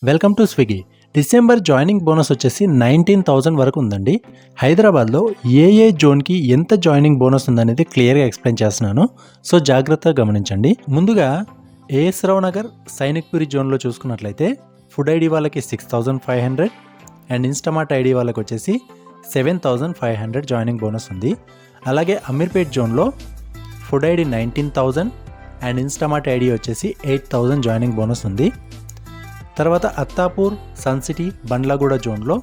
Welcome to Swiggy. December joining bonus వచ్చేసి 19,000 వరకు ఉందండి. హైదరాబాద్లో ఏ జోన్కి ఎంత జాయినింగ్ బోనస్ ఉందనేది క్లియర్గా ఎక్స్ప్లెయిన్ చేస్తున్నాను. సో జాగ్రత్తగా గమనించండి. ముందుగా ఏఎస్ రావు నగర్ సైనిక్పురి జోన్లో చూసుకున్నట్లయితే ఫుడ్ ఐడి వాళ్ళకి 6,500 అండ్ ఇన్స్టామార్ట్ ఐడి వాళ్ళకి వచ్చేసి 7,500 జాయినింగ్ బోనస్ ఉంది. అలాగే అమీర్పేట్ జోన్లో food ID 19,000 and Instamart ID వచ్చేసి 8,000 జాయినింగ్ బోనస్ ఉంది. తర్వాత అత్తాపూర్, సన్ సిటీ, బండ్లగూడ జోన్లో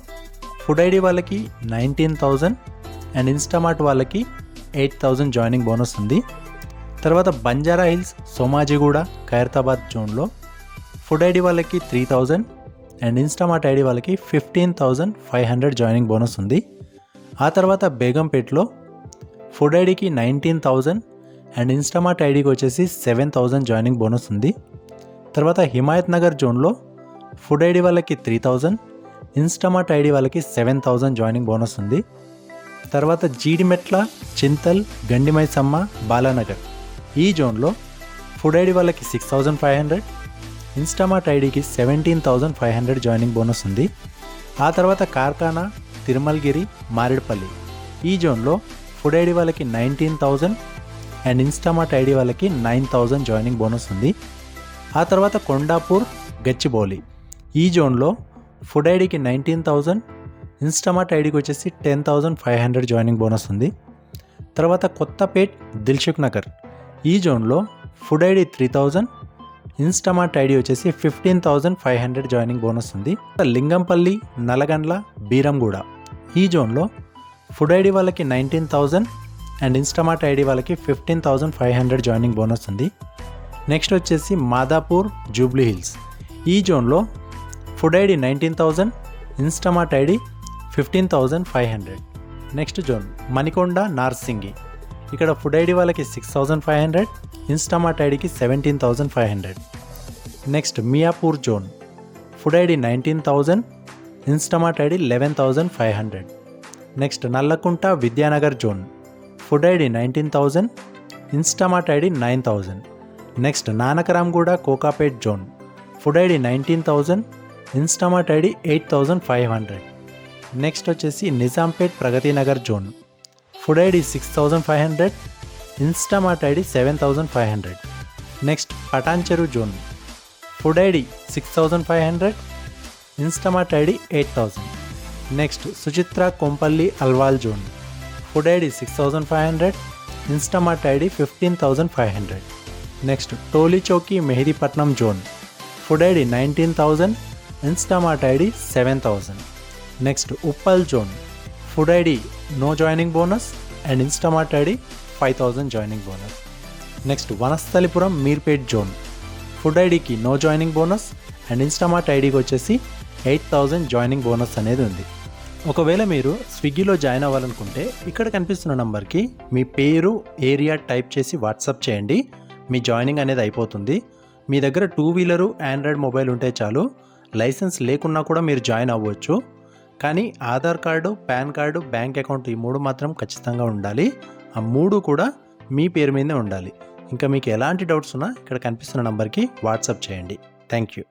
ఫుడ్ ఐడి వాళ్ళకి 19,000 అండ్ ఇన్స్టామార్ట్ వాళ్ళకి 8,000 జాయినింగ్ బోనస్ ఉంది. తర్వాత బంజారా హిల్స్, సోమాజిగూడ, ఖైరతాబాద్ జోన్లో ఫుడ్ ఐడి వాళ్ళకి 3,000 అండ్ ఇన్స్టామార్ట్ ఐడి వాళ్ళకి 15,500 జాయినింగ్ బోనస్ ఉంది. ఆ తర్వాత బేగంపేట్లో ఫుడ్ ఐడికి 19,000 అండ్ ఇన్స్టామార్ట్ ఐడికి వచ్చేసి 7,000 జాయినింగ్ బోనస్ ఉంది. తర్వాత హిమాయత్ నగర్ జోన్లో ఫుడ్ ఐడి వాళ్ళకి 3,000, ఇన్స్టామార్ట్ ఐడి వాళ్ళకి 7,000 జాయినింగ్ బోనస్ ఉంది. తర్వాత జీడిమెట్ల, చింతల్, గండిమైసమ్మ, బాలానగర్ ఈ జోన్లో ఫుడ్ ఐడి వాళ్ళకి 6,500, ఇన్స్టామార్ట్ ఐడికి 17,500 జాయినింగ్ బోనస్ ఉంది. ఆ తర్వాత కార్ఖానా, తిరుమల్గిరి, మారేడుపల్లి ఈ జోన్లో ఫుడ్ ఐడి వాళ్ళకి 19,000 అండ్ ఇన్స్టామార్ట్ ఐడి వాళ్ళకి 9,000 జాయినింగ్ బోనస్ ఉంది. ఆ తర్వాత కొండాపూర్, గచ్చిబౌలి ఈ జోన్లో ఫుడ్ ఐడికి 19,000, ఇన్స్టామార్ట్ ఐడికి వచ్చేసి 10,500 జాయినింగ్ బోనస్ ఉంది. తర్వాత కొత్తపేట్, దిల్సుఖ్ నగర్ ఈ జోన్లో ఫుడ్ ఐడి 3,000, ఇన్స్టామార్ట్ ఐడి వచ్చేసి 15,500 జాయినింగ్ బోనస్ ఉంది. లింగంపల్లి, నల్లగండ్ల, బీరంగూడ ఈ జోన్లో ఫుడ్ ఐడి వాళ్ళకి 19,000 అండ్ ఇన్స్టామార్ట్ ఐడి వాళ్ళకి 15,500 జాయినింగ్ బోనస్ ఉంది. నెక్స్ట్ వచ్చేసి మాదాపూర్, జూబ్లీ హిల్స్ ఈ జోన్లో food ID 19,000, Instamart ID 15,500. Next zone Manikonda, Narsingi ఇక్కడ ఫుడ్ ఐడి వాళ్ళకి 6,500, ఇన్స్టామార్ట్ ఐడికి 17,500. Next Miyapur zone food ID 19,000, Instamart ID 11,500. Next Nallakunta, Vidyanagar zone food ID 19,000, Instamart ID 9,000. Next Nanakramguda, Kokapet zone food ID 19,000, Instamart ID 8,500. Next వచ్చేసి Nizampet, Pragathi Nagar zone food ID 6,500, Instamart ID 7,500. Next Patancheru zone food ID 6,500, Instamart ID 8,000. Next Suchitra, Kompally, Alwal zone food ID 6,500, Instamart ID 15,500. Next Toli Chowki, Mehdipatnam zone food ID 19,000, Instamart ID 7,000. Next Uppal zone food ID no joining bonus and Instamart ID 5,000 joining bonus. Next Vanasthalipuram, Meerpet zone food ఐడికి no joining bonus and Instamart ఐడికి వచ్చేసి 8,000 joining bonus అనేది ఉంది. ఒకవేళ మీరు స్విగ్గీలో join అవ్వాలనుకుంటే ఇక్కడ కనిపిస్తున్న నంబర్కి మీ పేరు, ఏరియా టైప్ చేసి వాట్సాప్ చేయండి. మీ జాయినింగ్ అనేది అయిపోతుంది. మీ దగ్గర 2-వీలరు, ఆండ్రాయిడ్ మొబైల్ ఉంటే చాలు. లైసెన్స్ లేకున్నా కూడా మీరు జాయిన్ అవ్వచ్చు. కానీ Aadhaar card, pan card, bank account ఈ 3 మాత్రం ఖచ్చితంగా ఉండాలి. ఆ 3 కూడా మీ పేరు మీదే ఉండాలి. ఇంకా మీకు ఎలాంటి డౌట్స్ ఉన్నా ఇక్కడ కనిపిస్తున్న నంబర్కి వాట్సాప్ చేయండి. Thank you.